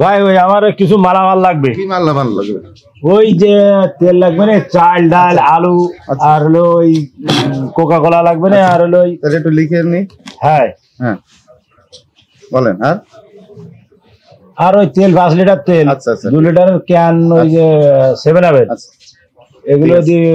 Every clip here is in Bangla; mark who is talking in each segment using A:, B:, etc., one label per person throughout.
A: ভাই ওই আমার কিছু মালামাল লাগবে। কি মালামাল লাগবে? ওই যে তেল লাগবে না, চাল ডাল আলু, আর হলো ওই কোকা কোলা লাগবে না, আর হলো একটু লিখে নি। হ্যাঁ হ্যাঁ বলেন। আর ওই তেল 5 লিটার তেল, 2 লিটারের ক্যান, ওই যে 7 এগুলো দিয়ে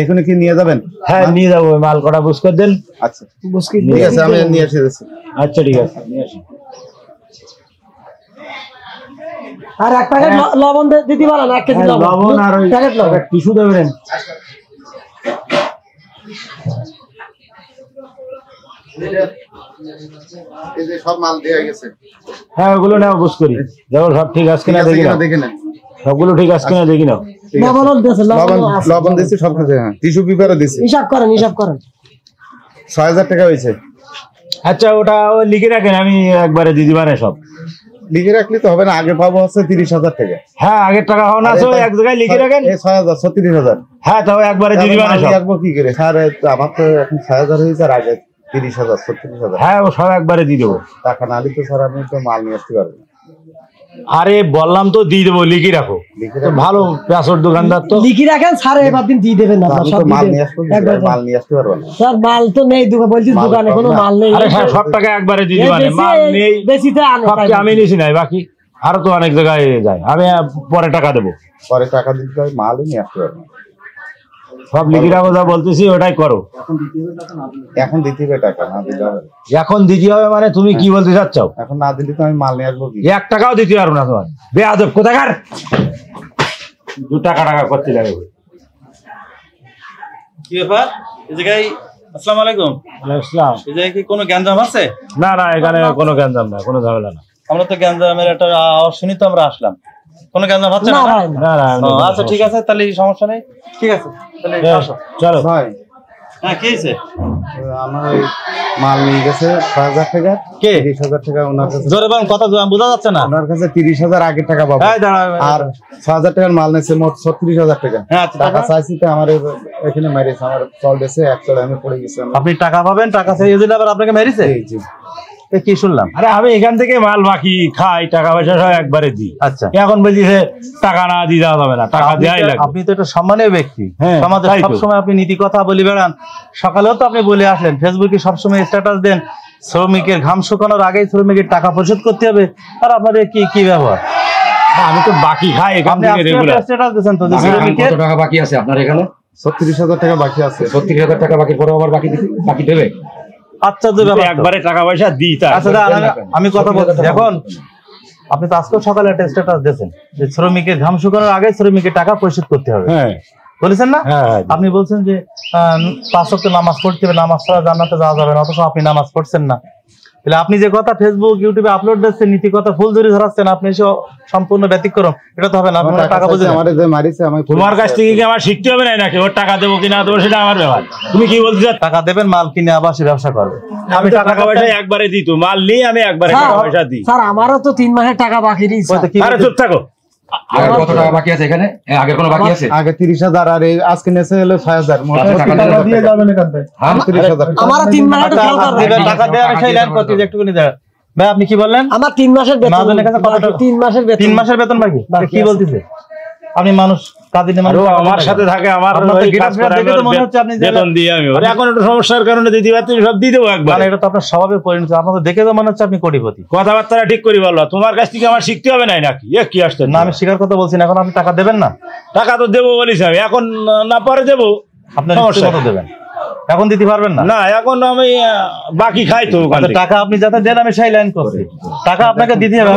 A: এখানে কি নিয়ে যাবেন? হ্যাঁ নিয়ে যাবো, মাল কটা বুঝ করে দেন। আচ্ছা ঠিক আছে, আমি নিয়ে আসি। আচ্ছা ঠিক আছে, নিয়ে আসি।
B: আর এক প্যাকেট লবণ দিতে পারেন, 1 কেজি লবণ আর ওই প্যাকেট লবণ,
A: টিস্যু দেবেন। এই যে সব মাল দেয়া গেছে। হ্যাঁ ওগুলো নাও বুঝ করি, দেখো সব ঠিক আছে কিনা দেখি না। সবগুলো ঠিক আছে কিনা দেখি নাও। লবণ দিয়েছি সব কিছু। হ্যাঁ টিস্যু পেপারও দিয়েছি।
B: হিসাব করেন।
A: 6000 টাকা হয়েছে। আচ্ছা ওটা লিখে রাখেন, আমি একবারে দিদি মানে সব লিখে রাখলে তো হবে না। আগে পাবো হচ্ছে 30,000 টাকা। হ্যাঁ আগের টাকা হওয়া না, এক জায়গায় লিখে রাখেন। 6,000 36,000। হ্যাঁ তাও একবারে দিদি মানে সব রাখবো। কি করে স্যার, আমার তো এখন 6,000 হয়েছে, আর আগে 30,000 36,000। হ্যাঁ ও সব একবারে দিয়ে দেবো। টাকা না দিতে স্যার আমি তো মাল নিয়ে আসতে পারবো না। আরে বললাম তো দিয়ে দেবো, লিখে রাখো। ভালো পেঁয়াজের দোকানদার তো লিখে রাখেন স্যার, এবার দিন দিয়ে দেবেন না। মাল নিয়ে আসবো, মাল নিয়ে আসতে পারবো না স্যার। মাল তো নেই দোকানে, বলছি দোকানে কোনো মাল নেই। আরে হ্যাঁ সব টাকা একবারে দিয়ে দিবেন। মাল নেই বেশিতে আনো, সব আমি নিছি নাই, বাকি আরো তো অনেক জায়গায় যায়। আমি পরে টাকা দেবো, পরে টাকা দিতে হবে, মালই নিয়ে আসতে পারবো না। সব লিখে রাখো, যা বলতেছি ওটাই করো। এখন দিতে হবে টাকা, না দিলে হবে। এখন দিতে হবে মানে তুমি কি বলতে চাচ্ছ? এখন না দিলে তো আমি মাল নিয়ে আসবো। 1 টাকাও দিতে পারবো না তোমার। বেয়াদব কোথাকার, 2 টাকা করতে লাগে।
C: কি ব্যাপার এই জায়গায়? আসসালামু আলাইকুম।
A: ওয়ালাইকুম আসসালাম।
C: এই জায়গায় কি কোনো গ্যাঞ্জাম আছে?
A: না না, এখানে কোনো গ্যাঞ্জাম না, কোনো ঝামেলা না।
C: আমরা তো গ্যাঞ্জামের একটা আওয়াজ শুনি তো আমরা আসলাম। কোনো গ্যাঞ্জাম হচ্ছে না? না। আচ্ছা ঠিক আছে, তাহলে সমস্যা নেই। ঠিক আছে তাহলে আসো।
A: চলো ভাই।
C: হ্যাঁ কি হয়েছে?
A: আমার ওই মাল নিয়ে গেছে 6,000 টাকা। কে? 30,000 টাকা ওনার কাছে।
C: জোরে বলেন, কথা বোঝা যাচ্ছে না।
A: ওনার কাছে 30,000 আগের টাকা পাবো। আর 6,000 টাকার মাল নিয়েছে, মোট 36,000 টাকা।
C: হ্যাঁ
A: টাকা চাইছি তো আমার এখানে মেরেছে, আমার চল দিয়েছে, একচল আমি পড়ে গেছি।
C: আপনি টাকা পাবেন, টাকা চাইয়ে দিলে আবার আপনাকে মেরেছে?
A: জি।
C: কি শুনলাম?
A: আরে আমি এখান থেকে মাল বাকি খাই, টাকা পয়সা সব একবারে দিই।
C: আচ্ছা
A: এখন বলছে টাকা না দিয়ে দেওয়া যাবে না, টাকা দেওয়াই লাগবে।
C: আপনি তো একটা সম্মানীয় ব্যক্তি, সমাজে সবসময় আপনি নীতি কথা বলি বেড়ান। সকালেও তো আপনি বলে আসলেন, ফেসবুকে সবসময় স্ট্যাটাস দেন শ্রমিকের ঘাম শুকানোর আগেই শ্রমিকের টাকা পরিশোধ করতে হবে। আর আপনাদের কি ব্যবহার?
A: আমি তো বাকি খাই এখান থেকে রেগুলার।
C: স্ট্যাটাস দিয়েছেন তো যে শ্রমিকের
D: কত টাকা বাকি আছে আপনার এখানে?
A: 36,000 টাকা বাকি আছে।
D: 36,000 টাকা বাকি পরে আবার বাকি দেবে?
C: আচ্ছা যে ব্যাপার,
A: একবারে টাকা পয়সা দিই।
C: আচ্ছা আমি কথা বলছি। এখন আপনি তো আজকেও সকালে একটা স্ট্যাটাস দিয়েছেন যে শ্রমিকের ঘাম শুকানোর আগে শ্রমিকের টাকা পরিশোধ করতে হবে।
A: হ্যাঁ
C: বলেছেন না? আপনি বলছেন যে 5 ওয়াক্ত নামাজ পড়তে হবে, নামাজ ছাড়া জান্নাতে যাওয়া যাবে না, অথচ আপনি নামাজ পড়ছেন না। তাহলে আপনি যে কথা ফেসবুক ইউটিউবে আপলোড দিচ্ছেন, নীতি কথা ফুলঝুরি ধরাচ্ছেন, আপনি এসে সম্পূর্ণ ব্যতিক্রম। এটা তো হবে না। আপনার টাকা বুঝে তোমার কাছ থেকে কি আমার শিখতে হবে না নাকি? ওর টাকা দেবো কিনা দেবো সেটা আমার ব্যাপার। তুমি কি বলতে চাও? টাকা দেবেন, মাল কিনে আবার সে ব্যবসা করবে। আমি টাকা পয়সা একবারে দিই, তো মাল নিয়ে আমি একবারে টাকা পয়সা দিই।
B: স্যার আমারও তো 3 মাসের টাকা বাকি রয়েছে।
A: আরে চুপ থাকো।
D: কত টাকা বাকি আছে এখানে? আগের কোনো বাকি আছে?
A: আগে 30,000, আর আজকে নেছে হলো 6,000। মোট টাকা দিয়ে যাবেন এখান থেকে। 30,000
B: আমারও 3 মাসের
C: টাকা দেওয়ার সেই লাইন করতে একটুখানি দেয়। ভাই আপনি কি বললেন?
B: আমার 3 মাসের বেতন।
C: 3 মাসের বেতন বাকি। কি বলতেছে? আপনি মানুষ কাজে
A: আমার সাথে থাকে, আমার বেতন দিয়ে আমি এখন একটু সমস্যার কারণে দিতে পারছি, সব দিয়ে দেবো একবার।
C: এটা তো আপনার স্বভাবে পরিণত। আপনাদের দেখে তো মনে হচ্ছে আপনি কোটিপতি।
A: কথাবার্তা ঠিক করি বলো। তোমার কাছ থেকে আমার শিখতে হবে না নাকি? কি আসছে
C: না, আমি শিকার কথা বলছি না। এখন আপনি টাকা দেবেন না?
A: টাকা তো দেবো বলিস আমি, এখন না পরে দেবো।
C: আপনার সমস্যা কত দেবেন? এখন দিতে পারবেন না?
A: না এখন আমি বাকি খাই তো।
C: টাকা আপনি যাতে দেন আমি সেই লাইন করছি। টাকা আপনাকে দিতে হবে,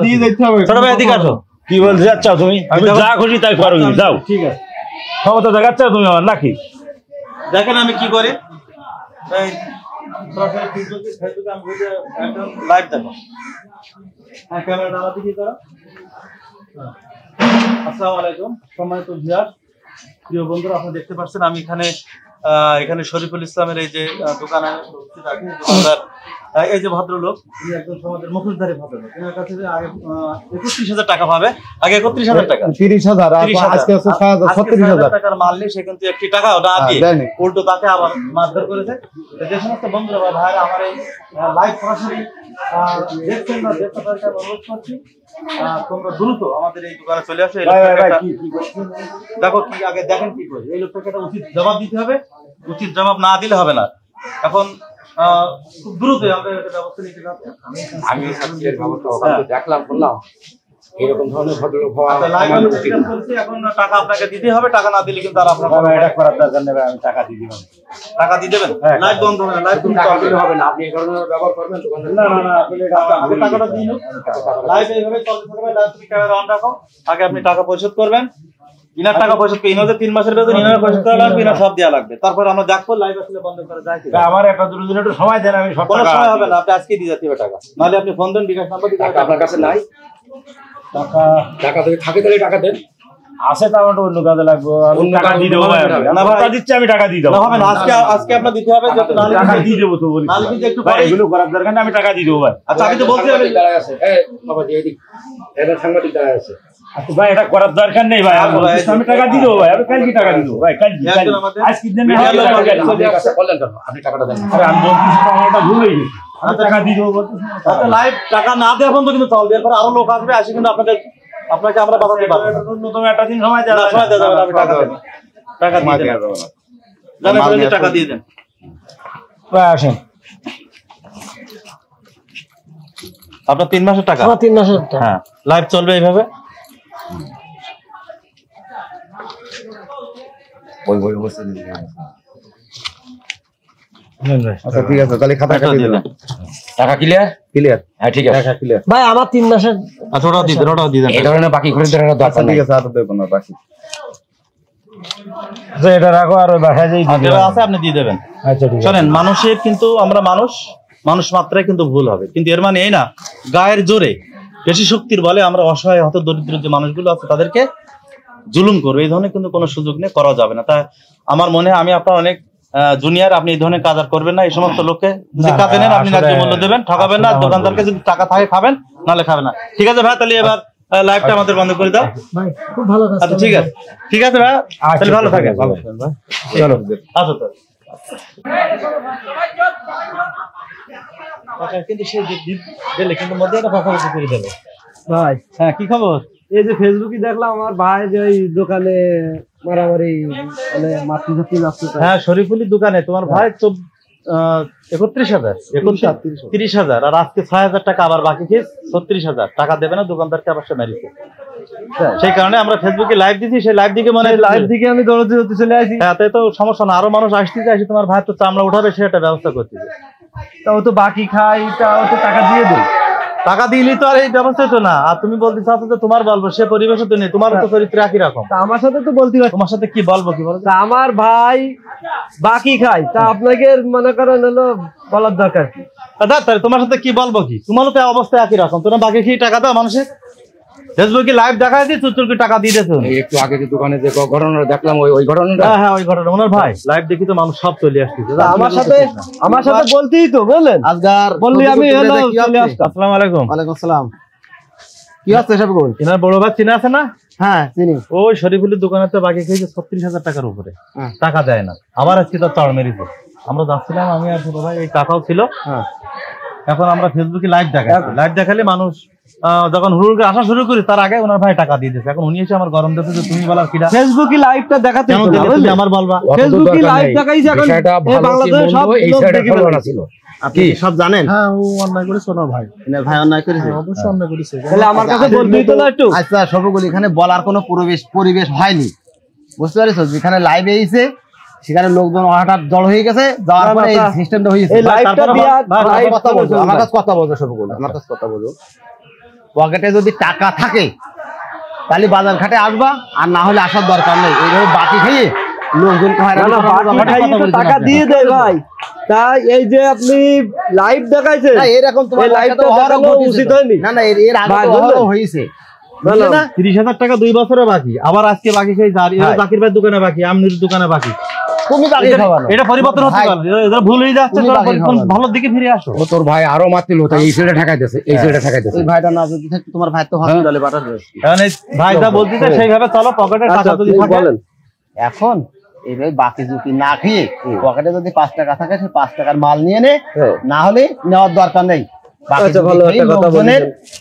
A: দিয়ে দিতে হবে।
C: ছোট ভাই এদিকে আসো।
A: কি বলতে যাচ্ছ তুমি? যা খুশি তাই করো, যাও। ঠিক আছে, ক্ষমতা দেখাচ্ছ তুমি আমার নাকি?
C: দেখেন আমি কি করি। লাইভ দেখো। ক্যামেরাটা আমার দিকে করো। আসসালামু আলাইকুম সম্মানিত ভিউয়ার, প্রিয় বন্ধুরা, আপনি দেখতে পাচ্ছেন আমি এখানে শরীফুল ইসলামের এই যে দোকানে দোকানদার এই যে ভদ্রলোক, তিনি একজন সমাজের মুখোশধারী ভদ্রলোক, এনার কাছে যে আগে 31,000 টাকা পাবে, আগে 31,000 টাকা,
A: 30,000 আজকে হচ্ছে 36,000
C: টাকার মাল নিয়ে সে কিন্তু একটি টাকা না দিয়ে উল্টো তাকে আবার মারধর করেছে। যে সমস্ত বন্ধুরা বা ভাইরা আমার এই লাইভ সরাসরি দেখছেন না, দেখতে পারেন, অনুরোধ করছি তোমরা দ্রুত আমাদের এই দোকানে চলে আসো। দেখো কি আগে দেখেন কি করে, এই লোকটাকে একটা উচিত জবাব দিতে হবে, উচিত জবাব না দিলে হবে না। এখন খুব দ্রুত আমরা একটা ব্যবস্থা নিতে যাচ্ছি।
D: আমি দেখলাম বললাম এরকম ধরনের ভদ্রলোক হওয়া
C: এখন টাকা আপনাকে দিতে হবে, টাকা না দিলে কিন্তু আর আপনার এটা করার দরকার নেই। আমি টাকা দিয়ে দিবেন, টাকা দিয়ে দেবেন, লাইভ বন্ধ হবে না, লাইভ
D: টাকা দিলে হবে না। আপনি এই ধরনের ব্যবহার করবেন তো
C: না না না, আগে টাকাটা দিয়ে নিন। লাইভ এইভাবে চলতে থাকবে, লাইভ তুমি ক্যামেরা অন রাখো, আগে আপনি টাকা পরিশোধ করবেন। ইনার টাকা পরিশোধ করে ইনাদের 3 মাসের বেতন ইনার পরিশোধ করা লাগবে, ইনার সব দেওয়া লাগবে। তারপর আমরা দেখবো লাইভ আসলে বন্ধ করে যায় কিনা।
A: আমার একটা দুটো দিন একটু সময় দেন, আমি সব
C: কোনো সময় হবে না, আপনি আজকে দিয়ে যেতে হবে টাকা, নাহলে আপনি ফোন দেন, বিকাশ নাম্বার দিতে হবে।
D: আপনার কাছে নাই
A: টাকা
D: টাকা যদি থাকে তাহলে টাকা দেন।
A: আছে তো আমার অন্য কাজে লাগবে, আমি টাকা দিয়ে দেবো ভাই। না কথা দিচ্ছি, আমি টাকা দিয়ে দেবো।
C: না হবে না, আজকে আপনার দিতে হবে, যত নাহলে
A: টাকা দিয়ে দেবো তো বলি।
C: নাহলে কিন্তু একটু
A: ভাই
C: পরে
A: এগুলো করার দরকার নেই, আমি টাকা দিয়ে দেবো ভাই।
C: আচ্ছা আমি তো বলছি আমি
D: দাঁড়ায় আছে, এই বাবা জি এদিক এটা সাংবাদিক দাঁড়ায় আছে।
A: আচ্ছা ভাই এটা করার দরকার নেই ভাই, আমি টাকা দিয়ে দেবো ভাই, আমি কালকে টাকা দিয়ে দেবো ভাই, কালকে আজকে দিন
D: বললেন কেন আপনি টাকাটা দেন।
A: আরে আমি বলছি আমারটা ভুল হয়ে গেছে, আমি টাকা দিয়ে দেবো বলতে।
C: আচ্ছা লাইভ টাকা না দেওয়া পর্যন্ত কিন্তু চলবে, এরপর আরো লোক আসবে, আসে কিন্তু আপনাকে আমরা বাঁচাতে পারবো না।
A: ন্যূনতম একটা দিন সময় দেওয়া
C: সময় দেওয়া যাবে না, আমি টাকা দেবো, টাকা দিয়ে দেবো, জানেন টাকা দিয়ে দেন
A: ভাই। আসেন
C: আপনার 3 মাসের টাকা,
B: আমার 3 মাসের টাকা।
C: হ্যাঁ লাইভ চলবে এইভাবে।
D: ওই অবস্থা দিতে
A: আচ্ছা ঠিক আছে, তাহলে খাতা কাটিয়ে দিলাম।
D: টাকা ক্লিয়ার
A: ক্লিয়ার?
D: হ্যাঁ ঠিক আছে
A: টাকা ক্লিয়ার।
B: ভাই আমার 3 মাসের
C: আচ্ছা ওটাও দিয়ে দেন, ওটাও দিয়ে দেন।
D: এই ধরনের বাকি খরিদ্দারের
A: আচ্ছা
D: দরকার
A: ঠিক
D: নেই।
A: আছে, আর দেবো না বাকি। আচ্ছা এটা রাখো, আর ওই বাসায় যেই
C: যেটা আছে আপনি দিয়ে দেবেন।
A: আচ্ছা ঠিক আছে।
C: শোনেন, মানুষের কিন্তু আমরা মানুষ মাত্রায় কিন্তু ভুল হবে, কিন্তু এর মানে এই না গায়ের জোরে বেশি শক্তির বলে আমরা অসহায় হত দরিদ্র যে মানুষগুলো আছে তাদেরকে জুলুম করবো, এই ধরনের কিন্তু কোনো সুযোগ নেই, করা যাবে না। তাই আমার মনে হয় আমি আপনার অনেক জুনিয়র, আপনি এই ধরনের কাজ আর করবেন না। এই সমস্ত লোককে যদি কাজে নেন আপনি ন্যায্য মূল্য দেবেন, ঠকাবেন না। দোকানদারকে যদি টাকা থাকে খাবেন, নাহলে খাবেন না। ঠিক আছে ভাই, তাহলে এবার লাইভটা আমাদের বন্ধ করে দাও।
B: ভাই খুব ভালো কাজ।
C: আচ্ছা ঠিক আছে, ঠিক আছে ভাই, তাহলে ভালো থাকেন।
A: চলো
C: আচ্ছা তো কিন্তু সে দিলে কিন্তু মধ্যে একটা কথা করে দেবে।
B: ভাই
C: হ্যাঁ কি খবর?
B: এই যে ফেসবুকে দেখলাম আমার ভাই যে ওই দোকানে মারামারি মানে মারতে যাচ্ছে।
C: হ্যাঁ শরীফুলির দোকানে তোমার ভাই 31,000 30,000 আর আজকে 6,000 টাকা আবার বাকি খেয়ে 36,000 টাকা দেবে না, দোকানদারকে আবার সে মেরেছে। সেই কারণে আমরা ফেসবুকে লাইভ দিছি, সেই লাইভ দিকে মানে
B: লাইভ দিকে আমি দৌড়তে চলে আসি।
C: হ্যাঁ তাই তো সমস্যা না, আরো মানুষ আসতেছে, আসি তোমার ভাই তো চামড়া উঠাবে, সে একটা ব্যবস্থা করতেছে।
B: তাও তো বাকি খাই, তাও তো টাকা দিয়ে দেয়।
C: টাকা দিলি তো আর এই ব্যবস্থা তো না। আর তুমি বলতে চাচ্ছ যে তোমার বলবো, সে পরিবেশে তো নেই, তোমার তো চরিত্র একই রকম।
B: তা আমার সাথে তো বলতে পারছি,
C: তোমার সাথে কি বলবো কি বলো?
B: তা আমার ভাই বাকি খাই, তা আপনাকে মনে করেন হলো বলার দরকার কি?
C: তাহলে তোমার সাথে কি বলবো কি? তোমারও তো অবস্থা একই রকম, তোমার বাকি খেয়ে টাকা দাও মানুষের। ফেসবুকে লাইভ দেখা দিয়ে চুরচুরকে টাকা দিয়ে দিয়েছো।
D: একটু আগে যে দোকানে যে ঘটনাটা দেখলাম ওই ঘটনাটা।
C: হ্যাঁ ওই ঘটনা ওনার ভাই লাইভ দেখি তো মানুষ সব চলে আসতেছে।
B: আমার সাথে বলতেই তো বললেন
A: আজগার
B: বললি আমি হলো চলে আসতাম।
C: আসসালামু আলাইকুম।
B: ওয়ালাইকুম আসসালাম। কি আছে সব কোন?
C: এনার বড় ভাই চিনা আছে না?
B: হ্যাঁ চিনি।
C: ওই শরীফুলের দোকানে তো বাকি খেয়েছে 36,000 টাকার উপরে, টাকা দেয় না। আবার আজকে তার চড় মেরেছে। আমরা যাচ্ছিলাম, আমি আর ছোট ভাই, ওই কাকাও ছিল। এখন আমরা ফেসবুকে লাইভ দেখালে মানুষ যখন হুড়ুড় আসা শুরু করি তার আগে ওনার ভাই টাকা দিয়ে দিয়েছে। এখন উনি এসে আমার গরম দিতেছে, তুমি বলার কিনা
B: ফেসবুকে লাইভটা দেখাতে
C: তুমি আমার বলবা।
B: ফেসবুকে লাইভ দেখাইছে, এখন বাংলাদেশে সব লোক দেখে
D: ছিল।
A: আপনি সব জানেন?
B: হ্যাঁ ও অন্যায় করেছে ওনার ভাই।
A: ভাই অন্যায় করেছে,
B: অবশ্যই অন্যায় করেছে। তাহলে আমার কাছে বলতেই তো না একটু।
A: আচ্ছা সবগুলো এখানে বলার কোনো পরিবেশ হয়নি, বুঝতে পারছো? যেখানে লাইভে এসে সেখানে লোকজন হঠাৎ জড় হয়ে গেছে, যাওয়ার পরে এই সিস্টেমটা হয়েছে।
B: এই লাইভটা দিয়া
A: কথা বলছো, আমার কাছে কথা বলছো, সবগুলো আমার কাছে কথা বলছো। পকেটে যদি টাকা থাকে তাহলে বাজার ঘাটে আসবা, আর না হলে আসার দরকার নেই। এইভাবে বাকি খেয়ে লোকজন
B: টাকা দিয়ে দেয় ভাই। তাই এই যে আপনি লাইভ দেখাইছেন,
A: এরকম
B: লাইভটা দেখানো উচিত হয়নি।
A: না না, এর আগে হয়েছে।
C: 30,000 টাকা 2 বছরে বাকি, আবার আজকে বাকি খেয়ে জাকির ভাইয়ের দোকানে বাকি, আমনির দোকানে বাকি।
B: তুমি বাকি খাওয়া না।
C: এটা পরিবর্তন হচ্ছে কেন? এটা ভুল হয়ে যাচ্ছে,
B: তুমি
C: তোরা
B: বাকি খাও না।
C: ভালোর দিকে ফিরে আসো।
D: ও তোর ভাই আরো মারছিল, তাই এই ছেলেটা ঠেকাইতেছে, এই ছেলেটা ঠেকাইতেছে।
B: ওই ভাইটা না যদি থাকে তোমার ভাই তো হসপিটালে পাঠানো হয়েছে।
C: এখন এই ভাই যা বলতেছে সেইভাবে চলো, পকেটে টাকা যদি থাকে।
B: এখন এইভাবে বাকি যদি না খেয়ে পকেটে যদি 5 টাকা থাকে সে 5 টাকার মাল নিয়ে নে, না হলে নেওয়ার দরকার নেই।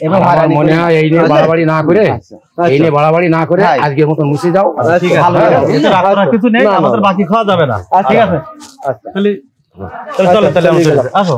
D: আমার মনে হয় এই নিয়ে বাড়াবাড়ি না করে, এই নিয়ে বাড়াবাড়ি না করে আজকের মতো মুছে যাও।
C: ঠিক আছে, রাখা কিছু নেই, আমাদের বাকি খাওয়া যাবে না। ঠিক আছে, তাহলে চলো, তাহলে আমরা চলে যাই। আসো।